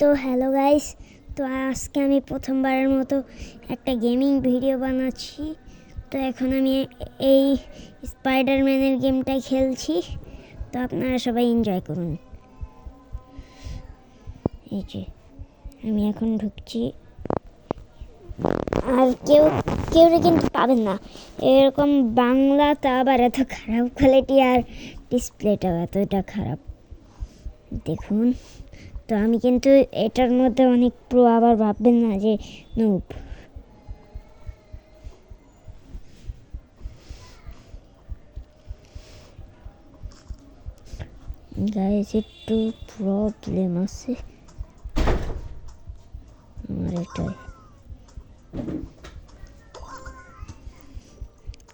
তো hello guys, তো আজকে আমি প্রথমবারের মতো একটা গেমিং ভিডিও বানাচ্ছি। তো এখন আমি এই স্পাইডারম্যানের গেমটাই খেলছি। তো আপনারা সবাই এনজয় করুন। এই যে আমি এখন ঢুকছি, আর কেউ কিন্তু পাবেন না এরকম বাংলা, তা আবার এত খারাপ কোয়ালিটি, আর ডিসপ্লেটাও এতটা খারাপ দেখুন। তো আমি কিন্তু এটার মধ্যে অনেক প্রো, আবার ভাববেন না যে নুব। গাইস একটু প্রবলেম আছে আমার এটাই।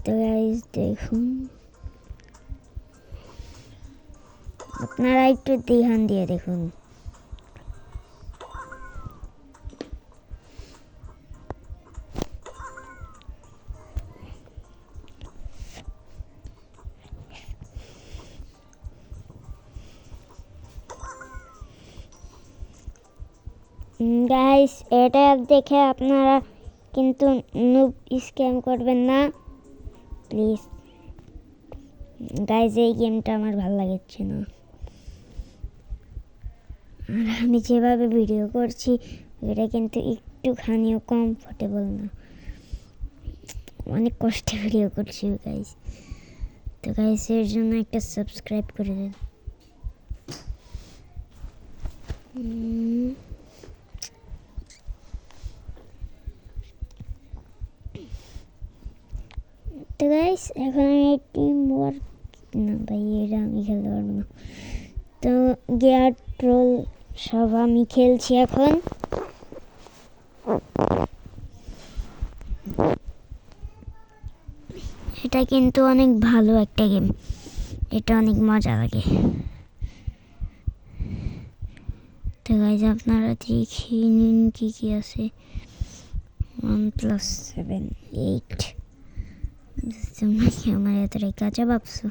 তো গাইস দেখুন, আপনারা একটু ধ্যান দিয়ে দেখুন। গাইস এটা দেখে আপনারা কিন্তু নুব স্ক্যাম করবেন না প্লিজ। গাইস এই গেমটা আমার ভালো লাগছে না, আর আমি যেভাবে ভিডিও করছি এটা কিন্তু একটুখানিও কমফোর্টেবল না, অনেক কষ্টে ভিডিও করছি গাইস। তো গাইস এর জন্য একটা সাবস্ক্রাইব করে দিন। তো গাইস এখন আমি টিম ওয়ার্ক না ভাই, এটা আমি খেলতে পারবো না। তো গিয়ার ট্রোল সব আমি খেলছি এখন। এটা কিন্তু অনেক ভালো একটা গেম, এটা অনেক মজা লাগে। তো গাইস আপনারা দেখে নিন কি কি আছে। 1+7 8 তোমরা কি আমার এতটাই কাঁচা ভাবছো?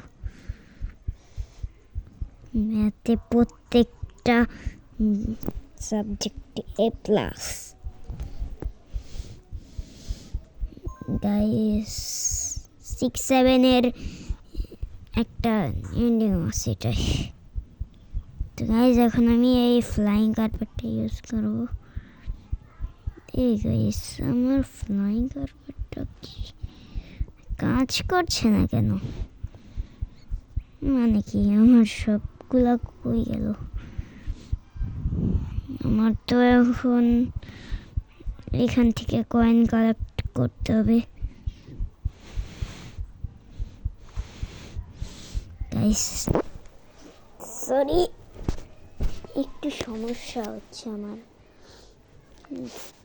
ম্যাথে প্রত্যেকটা সাবজেক্টে A+। গাইস 6-7 এর একটা এন্ডিং আছে এটাই। তো গাইস এখন আমি এই ফ্লাইং কার্পেটটা ইউজ করব। এই গাইস আমার ফ্লাইং কার্পেটটা কি কাজ করছে না কেন? মানে কি আমার সবগুলা কই গেল? আমার তো এখন এখান থেকে কয়েন কালেক্ট করতে হবে। গাইস সরি, একটু সমস্যা হচ্ছে আমার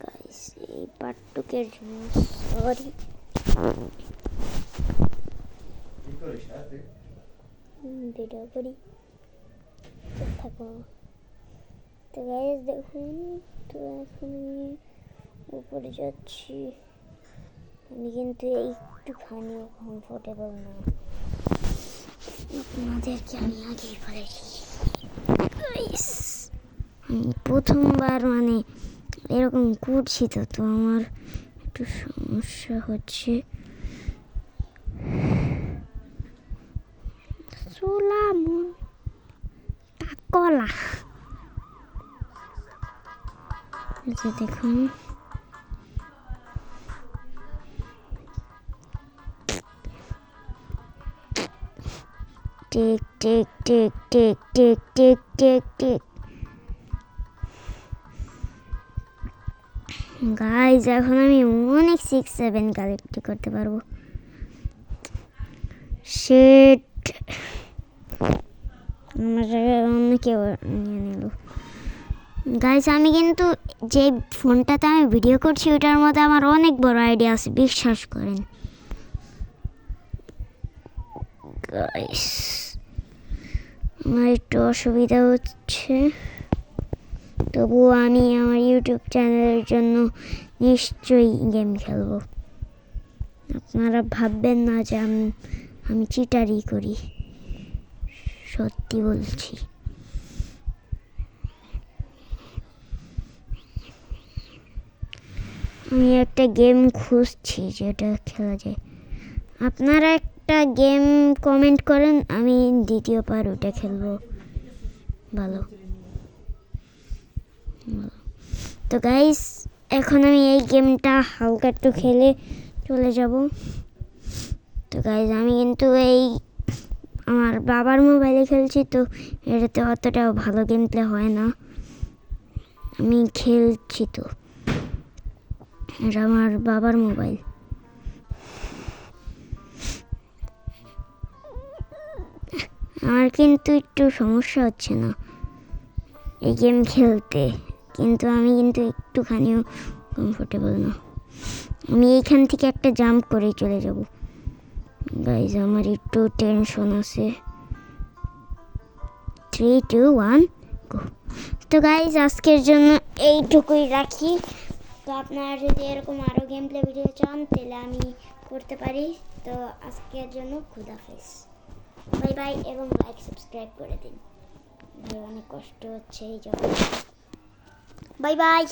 গাইস এই পার্টটুকের জন্য সরি। ভিডিও করি থাকো। তো গাইস দেখুন, তো এখন আমি উপরে যাচ্ছি। আমি কিন্তু একটুখানিও কমফোর্টেবল না, আপনাদেরকে আমি আগেই বলেছি। গাইস আমি প্রথমবার মানে এরকম করছি, তো আমার একটু সমস্যা হচ্ছে। সোলামন টাকলা দেখুন, tick tick tick tick tick tick tick tick. Guys এখন আমি অনেক 6-7 কালেক্ট করতে পারবো। শিট, আমার জায়গায় অন্য কেউ নিয়ে নিল। গাইস আমি কিন্তু যে ফোনটাতে আমি ভিডিও করছি ওটার মধ্যে আমার অনেক বড় আইডিয়া আছে, বিশ্বাস করেন গাইস। আমার একটু অসুবিধা হচ্ছে, তবুও আমি আমার ইউটিউব চ্যানেলের জন্য নিশ্চয়ই গেম খেলবো। আপনারা ভাববেন না যে আমি চিটারি করি, সত্যি বলছি। আমি একটা গেম খুঁজছি যেটা খেলা যায়। আপনারা একটা গেম কমেন্ট করেন, আমি দ্বিতীয় পার ওটা খেলবো। ভালো। তো গাইস, এখন আমি এই গেমটা হালকা একটু খেলে চলে যাব। তো গাইস, আমি কিন্তু এই আমার বাবার মোবাইলে খেলছি, তো এটাতে অতটাও ভালো গেম প্লে হয় না। আমি খেলছি তো, এটা আমার বাবার মোবাইল। আমার কিন্তু একটু সমস্যা হচ্ছে না এই গেম খেলতে, কিন্তু আমি কিন্তু একটুখানিও কমফোর্টেবল না। আমি এইখান থেকে একটা জাম্প করে চলে যাব। গাইজ, আমার একটু টেনশন আছে। 3, 2, 1 গো। তো গাইজ, আজকের জন্য এইটুকুই রাখি। তো আপনারা যদি এরকম আরও গেম প্লে ভিডিও চান তাহলে আমি করতে পারি। তো আজকের জন্য খুদাহাফেজ, বাই বাই, এবং লাইক সাবস্ক্রাইব করে দিন। ভাই অনেক কষ্ট হচ্ছে এই জন্য। Bye bye.